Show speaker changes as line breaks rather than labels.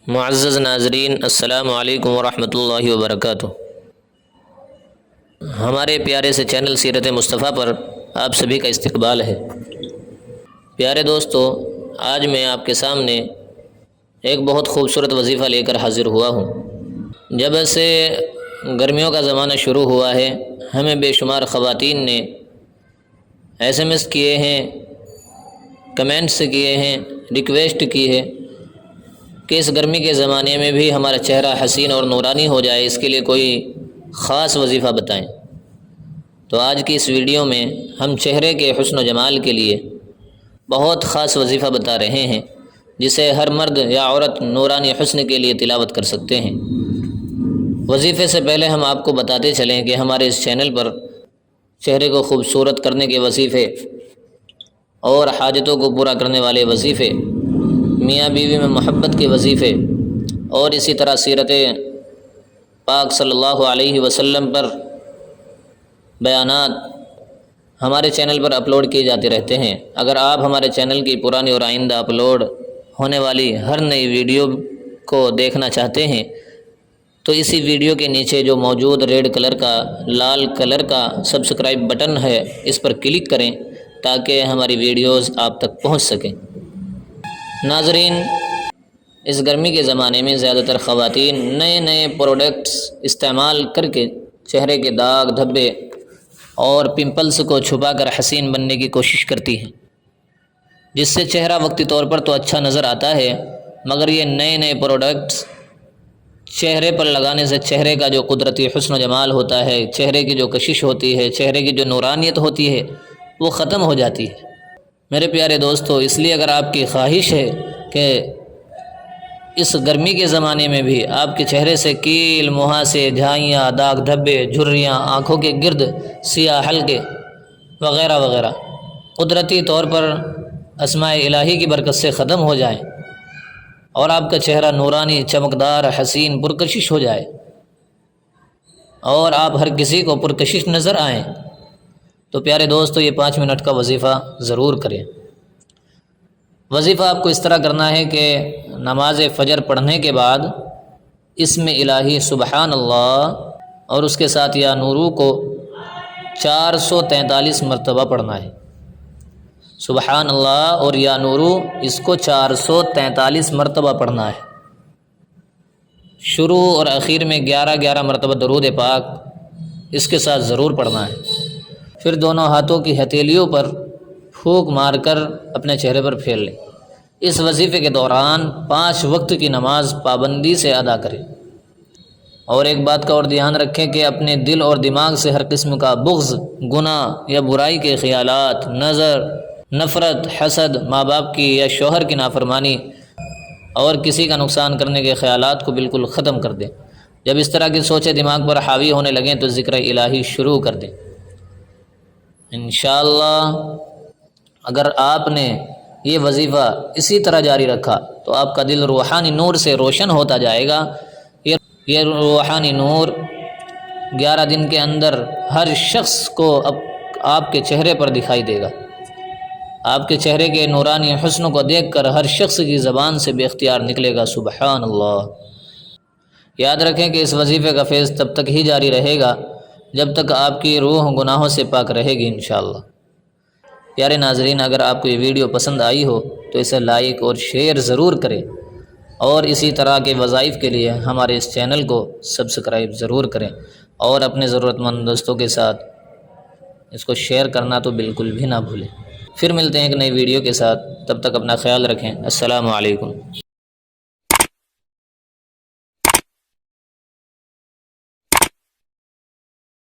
معزز ناظرین، السلام علیکم ورحمۃ اللہ وبرکاتہ۔ ہمارے پیارے سے چینل سیرت مصطفیٰ پر آپ سبھی کا استقبال ہے۔ پیارے دوستو، آج میں آپ کے سامنے ایک بہت خوبصورت وظیفہ لے کر حاضر ہوا ہوں۔ جب سے گرمیوں کا زمانہ شروع ہوا ہے، ہمیں بے شمار خواتین نے SMS کیے ہیں، کمنٹس کیے ہیں، ریکویسٹ کی ہے کہ اس گرمی کے زمانے میں بھی ہمارا چہرہ حسین اور نورانی ہو جائے، اس کے لیے کوئی خاص وظیفہ بتائیں۔ تو آج کی اس ویڈیو میں ہم چہرے کے حسن و جمال کے لیے بہت خاص وظیفہ بتا رہے ہیں، جسے ہر مرد یا عورت نورانی حسن کے لیے تلاوت کر سکتے ہیں۔ وظیفے سے پہلے ہم آپ کو بتاتے چلیں کہ ہمارے اس چینل پر چہرے کو خوبصورت کرنے کے وظیفے اور حاجتوں کو پورا کرنے والے وظیفے، میاں بیوی میں محبت کے وظیفے اور اسی طرح سیرت پاک صلی اللہ علیہ وسلم پر بیانات ہمارے چینل پر اپلوڈ کیے جاتے رہتے ہیں۔ اگر آپ ہمارے چینل کی پرانی اور آئندہ اپلوڈ ہونے والی ہر نئی ویڈیو کو دیکھنا چاہتے ہیں تو اسی ویڈیو کے نیچے جو موجود ریڈ کلر کا لال کلر کا سبسکرائب بٹن ہے، اس پر کلک کریں تاکہ ہماری ویڈیوز آپ تک پہنچ سکیں۔ ناظرین، اس گرمی کے زمانے میں زیادہ تر خواتین نئے پروڈکٹس استعمال کر کے چہرے کے داغ دھبے اور پمپلز کو چھپا کر حسین بننے کی کوشش کرتی ہیں، جس سے چہرہ وقتی طور پر تو اچھا نظر آتا ہے، مگر یہ نئے پروڈکٹس چہرے پر لگانے سے چہرے کا جو قدرتی حسن و جمال ہوتا ہے، چہرے کی جو کشش ہوتی ہے، چہرے کی جو نورانیت ہوتی ہے، وہ ختم ہو جاتی ہے۔ میرے پیارے دوستو، اس لیے اگر آپ کی خواہش ہے کہ اس گرمی کے زمانے میں بھی آپ کے چہرے سے کیل، مہاسے، جھائیاں، داغ دھبے، جھریاں، آنکھوں کے گرد سیاہ حلقے وغیرہ وغیرہ قدرتی طور پر اسماء الہی کی برکت سے ختم ہو جائیں اور آپ کا چہرہ نورانی، چمکدار، حسین، پرکشش ہو جائے اور آپ ہر کسی کو پرکشش نظر آئیں، تو پیارے دوستو یہ 5 منٹ کا وظیفہ ضرور کریں۔ وظیفہ آپ کو اس طرح کرنا ہے کہ نماز فجر پڑھنے کے بعد اسم الہی سبحان اللہ اور اس کے ساتھ یا نورو کو 443 مرتبہ پڑھنا ہے۔ سبحان اللہ اور یا نورو، اس کو 443 مرتبہ پڑھنا ہے۔ شروع اور اخیر میں 11 مرتبہ درود پاک اس کے ساتھ ضرور پڑھنا ہے۔ پھر دونوں ہاتھوں کی ہتھیلیوں پر پھونک مار کر اپنے چہرے پر پھیر لیں۔ اس وظیفے کے دوران 5 وقت کی نماز پابندی سے ادا کریں، اور ایک بات کا اور دھیان رکھیں کہ اپنے دل اور دماغ سے ہر قسم کا بغض، گناہ یا برائی کے خیالات، نظر، نفرت، حسد، ماں باپ کی یا شوہر کی نافرمانی اور کسی کا نقصان کرنے کے خیالات کو بالکل ختم کر دیں۔ جب اس طرح کی سوچیں دماغ پر حاوی ہونے لگیں تو ذکر الہی شروع کر دیں۔ انشاءاللہ اگر آپ نے یہ وظیفہ اسی طرح جاری رکھا تو آپ کا دل روحانی نور سے روشن ہوتا جائے گا۔ یہ روحانی نور 11 دن کے اندر ہر شخص کو آپ کے چہرے پر دکھائی دے گا۔ آپ کے چہرے کے نورانی حسن کو دیکھ کر ہر شخص کی زبان سے بے اختیار نکلے گا سبحان اللہ۔ یاد رکھیں کہ اس وظیفے کا فیض تب تک ہی جاری رہے گا جب تک آپ کی روح گناہوں سے پاک رہے گی انشاءاللہ۔ پیارے ناظرین، اگر آپ کو یہ ویڈیو پسند آئی ہو تو اسے لائک اور شیئر ضرور کریں، اور اسی طرح کے وظائف کے لیے ہمارے اس چینل کو سبسکرائب ضرور کریں، اور اپنے ضرورت مند دوستوں کے ساتھ اس کو شیئر کرنا تو بالکل بھی نہ بھولیں۔ پھر ملتے ہیں ایک نئی ویڈیو کے ساتھ، تب تک اپنا خیال رکھیں۔ السلام علیکم۔